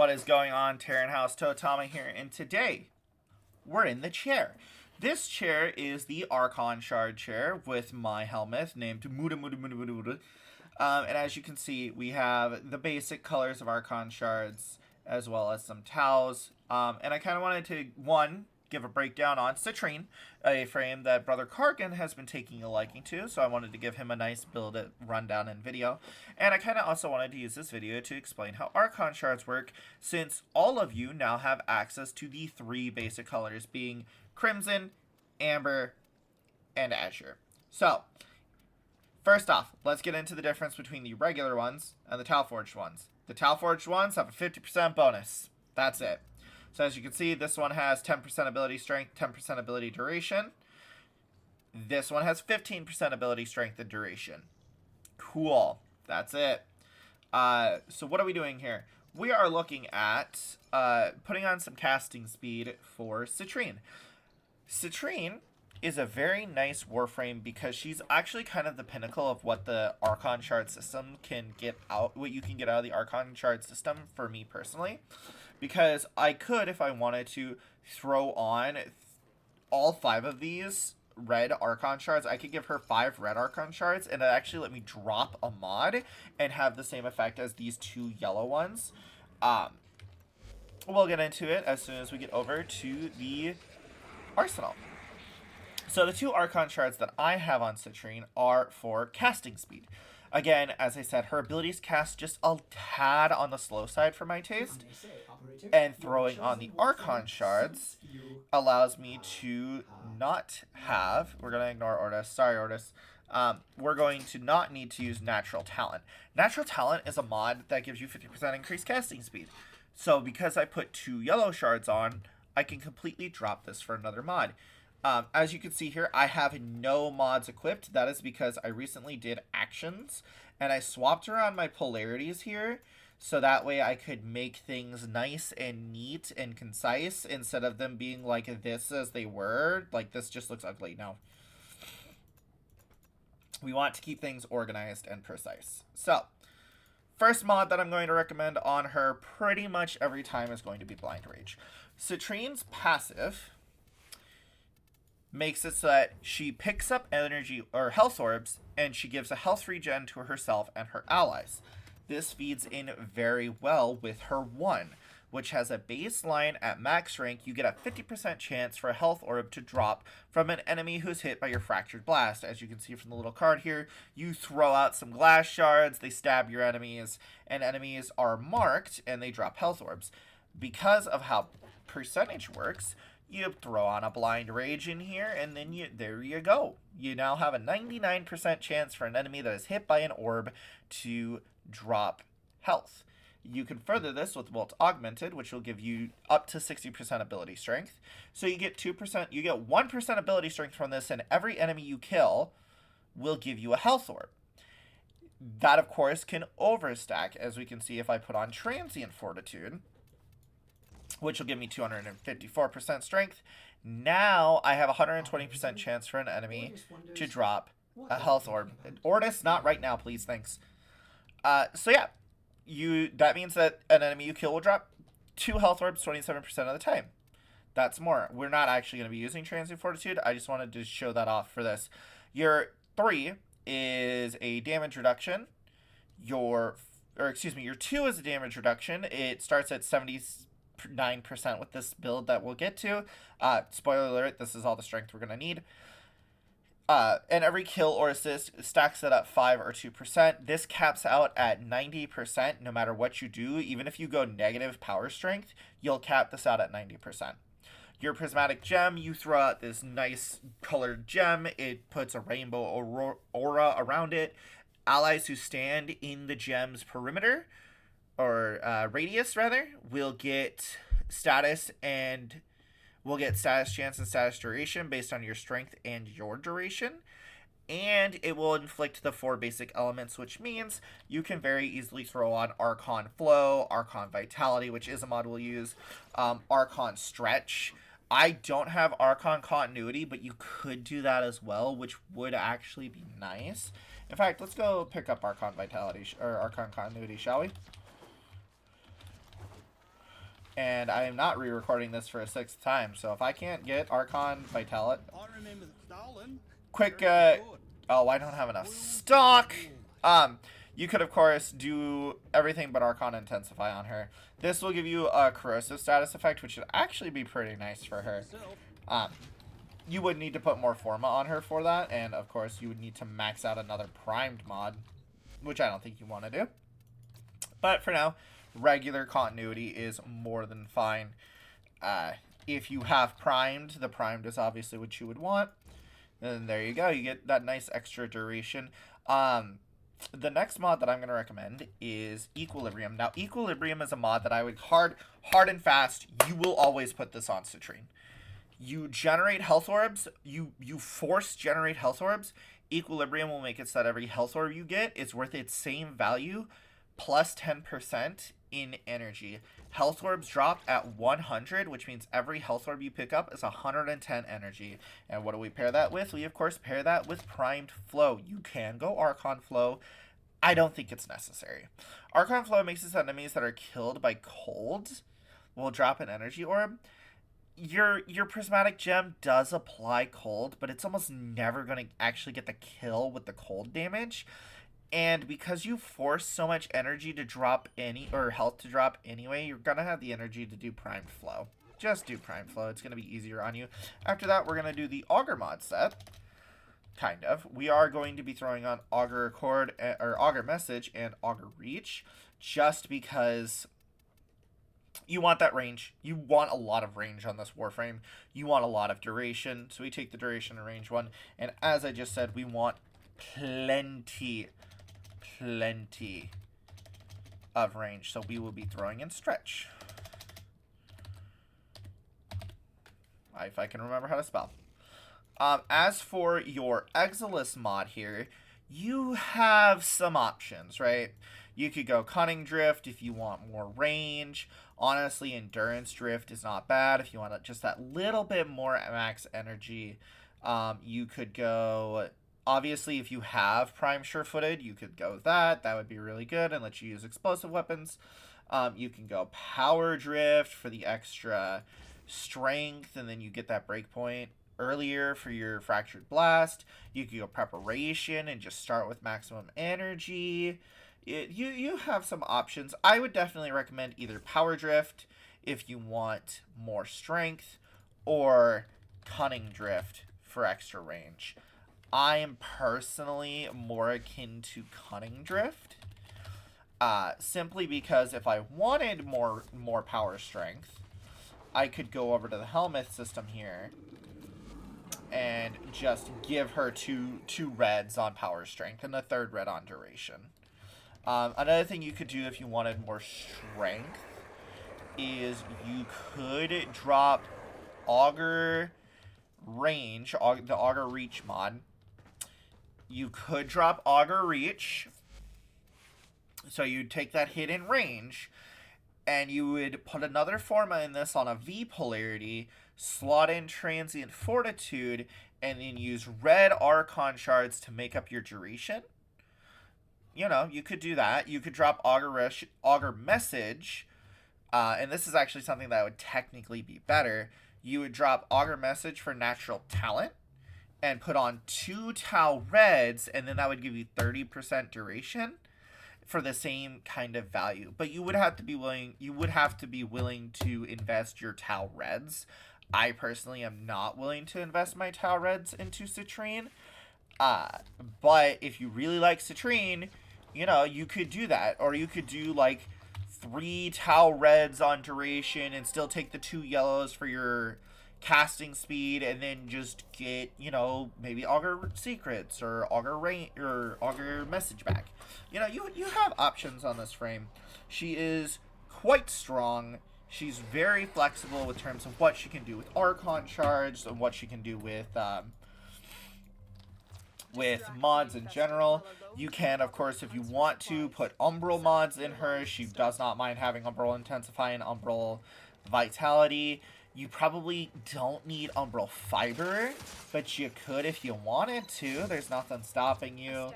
What is going on, Terran House? Totama here, and today we're in the chair. This chair is the Archon Shard chair with my helmet named Muda Muda Muda Muda Muda. And as you can see, we have the basic colors of Archon Shards as well as some towels. And I kind of wanted to, give a breakdown on Citrine, a frame that Brother Kargan has been taking a liking to, so I wanted to give him a nice build rundown and video. And I kind of also wanted to use this video to explain how Archon Shards work, since all of you now have access to the three basic colors, being Crimson, Amber, and Azure. So, first off, let's get into the difference between the regular ones and the Talforged ones. The Talforged ones have a 50% bonus. That's it. So as you can see, this one has 10% ability strength, 10% ability duration. This one has 15% ability strength and duration. Cool. That's it. So what are we doing here? We are looking at putting on some casting speed for Citrine. Citrine is a very nice Warframe because she's actually kind of the pinnacle of what the Archon Shard system can get out, what you can get out of the Archon Shard system for me personally. Because I could, if I wanted to, throw on all 5 of these red Archon Shards. I could give her 5 red Archon Shards, and it actually let me drop a mod and have the same effect as these 2 yellow ones. We'll get into it as soon as we get over to the arsenal. So the 2 Archon Shards that I have on Citrine are for casting speed. Again, as I said, her abilities cast just a tad on the slow side for my taste. And throwing on the Archon Shards allows me to not have... We're going to ignore Ortis. Sorry, Ortis. We're going to not need to use Natural Talent. Natural Talent is a mod that gives you 50% increased casting speed. So because I put 2 yellow shards on, I can completely drop this for another mod. As you can see here, I have no mods equipped. That is because I recently did actions, and I swapped around my polarities here, so that way I could make things nice and neat and concise, instead of them being like this as they were. Like, this just looks ugly now. We want to keep things organized and precise. So, first mod that I'm going to recommend on her pretty much every time is going to be Blind Rage. Citrine's passive makes it so that she picks up energy or health orbs, and she gives a health regen to herself and her allies. This feeds in very well with her 1, which has a baseline at max rank. You get a 50% chance for a health orb to drop from an enemy who's hit by your Fractured Blast. As you can see from the little card here, you throw out some glass shards, they stab your enemies, and enemies are marked and they drop health orbs. Because of how percentage works, you throw on a Blind Rage in here, and then there you go. You now have a 99% chance for an enemy that is hit by an orb to drop health. You can further this with Bolt Augmented, which will give you up to 60% ability strength. So you get 2%, you get 1% ability strength from this, and every enemy you kill will give you a health orb. That, of course, can overstack, as we can see if I put on Transient Fortitude, which will give me 254% strength. Now I have a 120% chance for an enemy to drop a health orb. Ortis, not right now, please, thanks. So yeah, that means that an enemy you kill will drop 2 health orbs 27% of the time. That's more. We're not actually going to be using Transient Fortitude. I just wanted to show that off for this. Your 3 is a damage reduction. Your 2 is a damage reduction. It starts at 79% with this build that we'll get to. Spoiler alert, this is all the strength we're going to need. And every kill or assist stacks it up 5 or 2%. This caps out at 90% no matter what you do. Even if you go negative power strength, you'll cap this out at 90%. Your Prismatic Gem, you throw out this nice colored gem. It puts a rainbow aura around it. Allies who stand in the gem's perimeter, or radius rather, will get status and will get status chance and status duration based on your strength and your duration. And it will inflict the 4 basic elements, which means you can very easily throw on Archon Flow, Archon Vitality, which is a mod we'll use, Archon Stretch. I don't have Archon Continuity, but you could do that as well, which would actually be nice. In fact, let's go pick up Archon Vitality, or Archon Continuity, shall we? And I am not re-recording this for a 6th time, so if I can't get Archon Vitality... Quick, oh, I don't have enough stock! You could, of course, do everything but Archon Intensify on her. This will give you a corrosive status effect, which should actually be pretty nice for her. You would need to put more Forma on her for that, and, of course, you would need to max out another primed mod, which I don't think you want to do. But for now, regular continuity is more than fine. If you have primed, the primed is obviously what you would want. And there you go. You get that nice extra duration. The next mod that I'm going to recommend is Equilibrium. Now, Equilibrium is a mod that I would hard and fast. You will always put this on Citrine. You generate health orbs. You force generate health orbs. Equilibrium will make it so that every health orb you get is worth its same value plus 10% in energy. Health orbs drop at 100, which means every health orb you pick up is 110 energy. And what do we pair that with? We, of course, pair that with Primed Flow. You can go Archon Flow. I don't think it's necessary. Archon Flow makes it so enemies that are killed by cold will drop an energy orb. Your Prismatic Gem does apply cold, but it's almost never going to actually get the kill with the cold damage. And because you force so much energy to drop health to drop anyway, you're going to have the energy to do Primed Flow. Just do Primed Flow. It's going to be easier on you. After that, we're going to do the Augur mod set. Kind of. We are going to be throwing on Augur Accord, or Augur Message and Augur Reach, just because you want that range. You want a lot of range on this Warframe. You want a lot of duration. So we take the duration and range one. And as I just said, we want plenty of range, so we will be throwing in Stretch. If I can remember how to spell. As for your Exilis mod here, you have some options, right? You could go Cunning Drift if you want more range. Honestly, Endurance Drift is not bad if you want just that little bit more max energy. You could go... Obviously, if you have Prime Sure-Footed, you could go with that. That would be really good and let you use explosive weapons. You can go Power Drift for the extra strength, and then you get that breakpoint earlier for your Fractured Blast. You could go Preparation and just start with maximum energy. You have some options. I would definitely recommend either Power Drift if you want more strength, or Cunning Drift for extra range. I am personally more akin to Cunning Drift, simply because if I wanted more power strength, I could go over to the Helmuth system here and just give her two reds on power strength and a third red on duration. Another thing you could do if you wanted more strength is you could drop Augur Range, the Augur Reach mod. You could drop Augur Reach, so you'd take that hit in range, and you would put another Forma in this on a V polarity, slot in Transient Fortitude, and then use red Archon shards to make up your duration. You know, you could do that. You could drop Augur Message, and this is actually something that would technically be better. You would drop Augur Message for Natural Talent, and put on 2 Tau Reds, and then that would give you 30% duration for the same kind of value. But you would have to be willing to invest your Tau Reds. I personally am not willing to invest my Tau Reds into Citrine. But if you really like Citrine, you know, you could do that. Or you could do like 3 Tau Reds on duration and still take the 2 yellows for your casting speed, and then just get, you know, maybe Augur Secrets or Augur Message back. You know, you have options on this frame. She is quite strong. She's very flexible in terms of what she can do with Archon shards and what she can do with mods in general. You can, of course, if you want to, put Umbral mods in her. She does not mind having Umbral Intensify and Umbral Vitality. You probably don't need Umbral Fiber, but you could if you wanted to. There's nothing stopping you.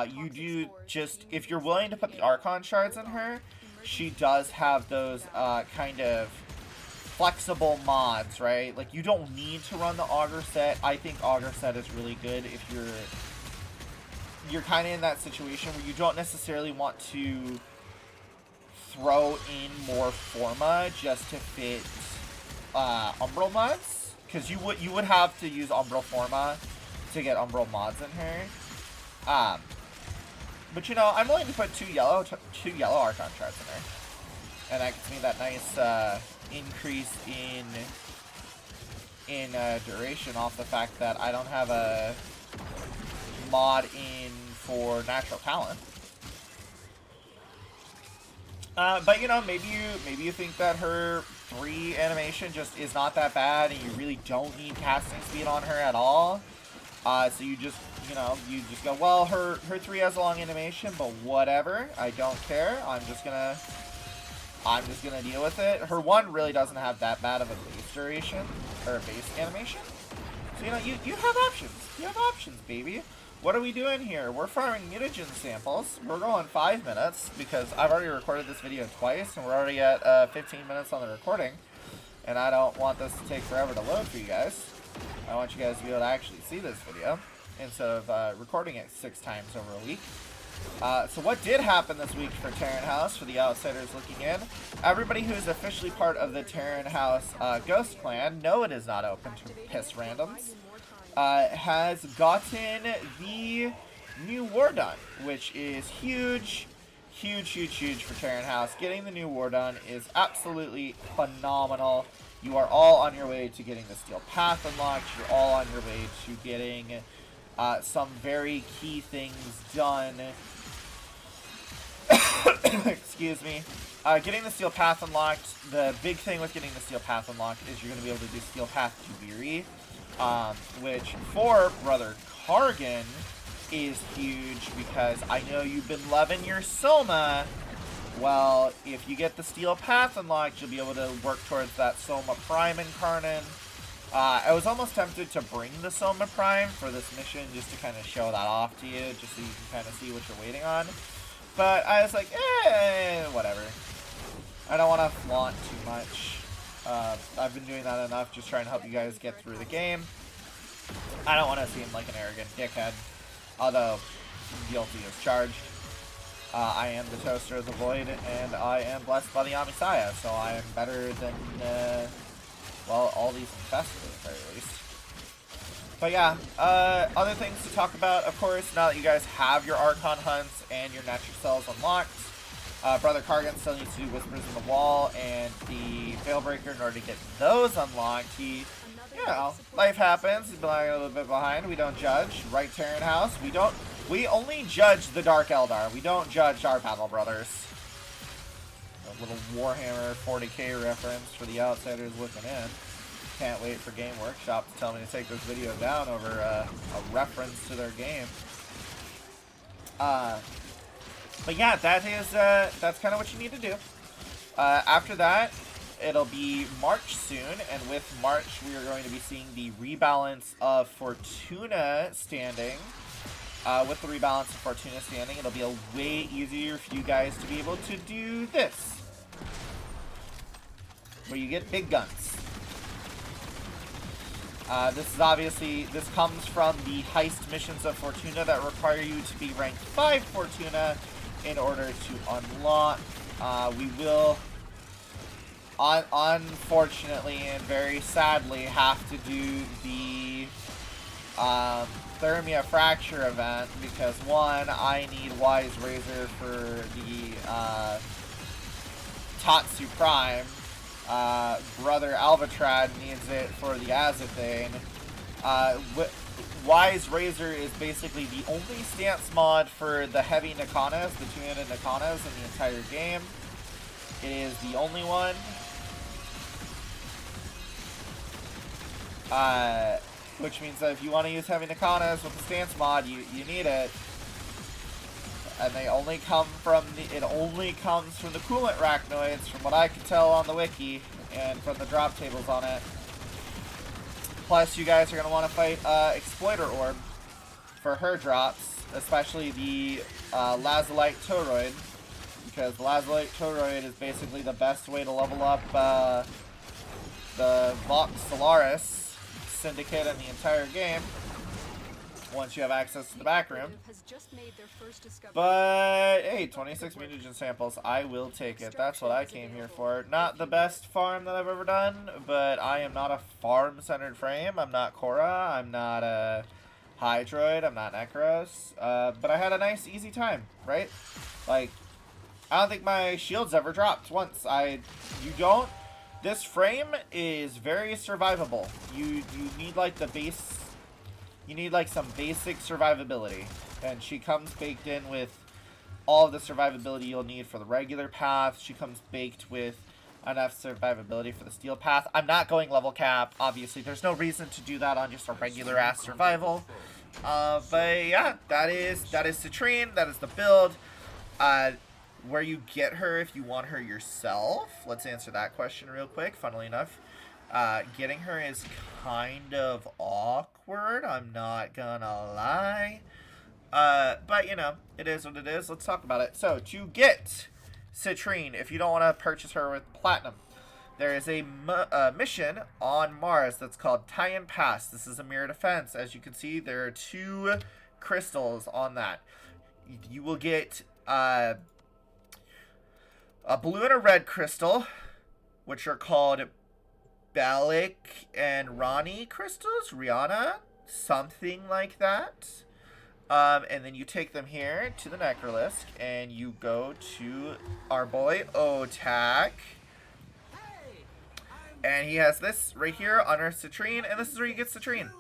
You do just, if you're willing to put the Archon shards in her, she does have those kind of flexible mods, right? Like, you don't need to run the Augur set. I think Augur set is really good if you're kind of in that situation where you don't necessarily want to throw in more Forma just to fit Umbral mods, because you would have to use Umbral Forma to get Umbral mods in here. But you know, I'm willing to put two yellow Archon shards in there, and that gets me that nice increase in duration off the fact that I don't have a mod in for natural talent. But you know, maybe you think that her 3 animation just is not that bad, and you really don't need casting speed on her at all. So you just, you know, you just go, well, her 3 has a long animation, but whatever, I don't care. I'm just gonna deal with it. Her 1 really doesn't have that bad of a base duration or a base animation. So you know, you have options. You have options, baby. What are we doing here? We're farming mutagen samples. We're going 5 minutes because I've already recorded this video twice, and we're already at 15 minutes on the recording. And I don't want this to take forever to load for you guys. I want you guys to be able to actually see this video instead of recording it 6 times over a week. So what did happen this week for Terran House, for the outsiders looking in? Everybody who is officially part of the Terran House Ghost Clan, no, it is not open to piss randoms, has gotten the new war done, which is huge, huge, huge, huge for Terran House. Getting the new war done is absolutely phenomenal. You are all on your way to getting the Steel Path unlocked. You're all on your way to getting some very key things done. Excuse me. Getting the Steel Path unlocked, the big thing with getting the Steel Path unlocked is you're going to be able to do Steel Path to Viri, which for Brother Kargan is huge because I know you've been loving your Soma. Well, if you get the Steel Path unlocked, you'll be able to work towards that Soma Prime incarnate. I was almost tempted to bring the Soma Prime for this mission just to kind of show that off to you, just so you can kind of see what you're waiting on. But I was like, whatever. I don't want to flaunt too much. I've been doing that enough, just trying to help you guys get through the game. I don't want to seem like an arrogant dickhead, although guilty as charged. I am the Toaster of the Void, and I am blessed by the Amisaya, so I am better than, well, all these infested at the very least. But yeah, other things to talk about, of course, now that you guys have your Archon hunts and your natural cells unlocked, Brother Kargan still needs to do Whispers in the Wall and the Veilbreaker in order to get those unlocked. He, you know, life happens, he's been a little bit behind, we don't judge, right, Terran House? We only judge the Dark Eldar. We don't judge our Battle Brothers. A little Warhammer 40k reference for the outsiders looking in. Can't wait for Game Workshop to tell me to take this video down over a reference to their game. But yeah, that's kind of what you need to do. After that, it'll be March soon, and with March, we are going to be seeing the rebalance of Fortuna standing. With the rebalance of Fortuna standing, it'll be a way easier for you guys to be able to do this, where you get big guns. This comes from the heist missions of Fortuna that require you to be ranked 5 Fortuna in order to unlock. We will, unfortunately and very sadly, have to do the Thermia Fracture event because, one, I need Wise Razor for the Tatsu Prime. Brother Albatrad needs it for the Azathane. Wise Razor is basically the only stance mod for the heavy Nakanas, the 2-handed Nakanas in the entire game. It is the only one. Which means that if you want to use heavy Nakanas with the stance mod, you need it. And they only come from it only comes from the coolant arachnoids, from what I could tell on the wiki, and from the drop tables on it. Plus, you guys are going to want to fight Exploiter Orb for her drops, especially the Lazulite Toroid, because the Lazulite Toroid is basically the best way to level up the Vox Solaris Syndicate in the entire game once you have access to the back room. But hey, 26 mutagen samples, I will take it. That's what I came here for. Not the best farm that I've ever done, but I am not a farm-centered frame. I'm not Korra, I'm not a Hydroid, I'm not Necros, but I had a nice, easy time, right? Like, I don't think my shields ever dropped once. This frame is very survivable. You need like the base, you need like some basic survivability. And she comes baked in with all of the survivability you'll need for the regular path. She comes baked with enough survivability for the steel path. I'm not going level cap, obviously. There's no reason to do that on just a regular ass survival. But yeah, that is Citrine. That is the build. Where you get her if you want her yourself. Let's answer that question real quick. Funnily enough, getting her is kind of awkward. I'm not gonna lie. But you know, it is what it is. Let's talk about it. So to get Citrine, if you don't want to purchase her with platinum, there is a mission on Mars that's called Tie-in Pass. This is a mirror defense. As you can see, there are 2 crystals on that. You will get a blue and a red crystal, which are called Balik and Rani crystals. Rihanna, something like that. And then you take them here to the Necrolisk, and you go to our boy Otak. And he has this right here, Unearth Citrine, and this is where you get Citrine.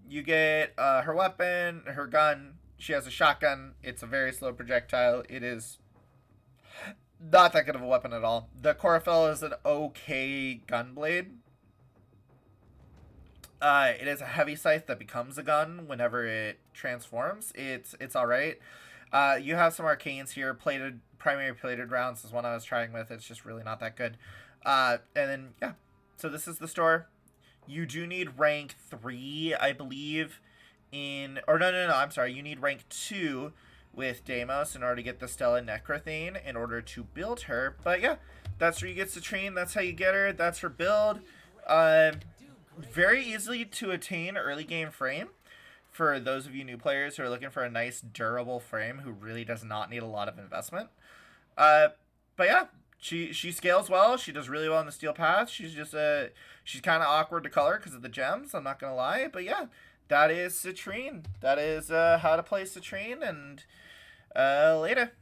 You get her weapon, her gun. She has a shotgun. It's a very slow projectile. It is not that good of a weapon at all. The Chlorophyll is an okay gunblade. It is a heavy scythe that becomes a gun whenever it transforms. It's alright. You have some arcanes here. Primary plated rounds is one I was trying with. It's just really not that good. And then, yeah. So this is the store. You do need rank 3, I believe, I'm sorry. You need rank 2 with Deimos in order to get the Stella Necrothane in order to build her. But yeah, that's where you get Citrine. That's how you get her. That's her build. Very easily to attain early game frame for those of you new players who are looking for a nice durable frame who really does not need a lot of investment. But yeah, she scales well. She does really well in the steel path. She's just she's kind of awkward to color because of the gems. I'm not gonna lie, but yeah, that is Citrine. That is how to play Citrine, and later.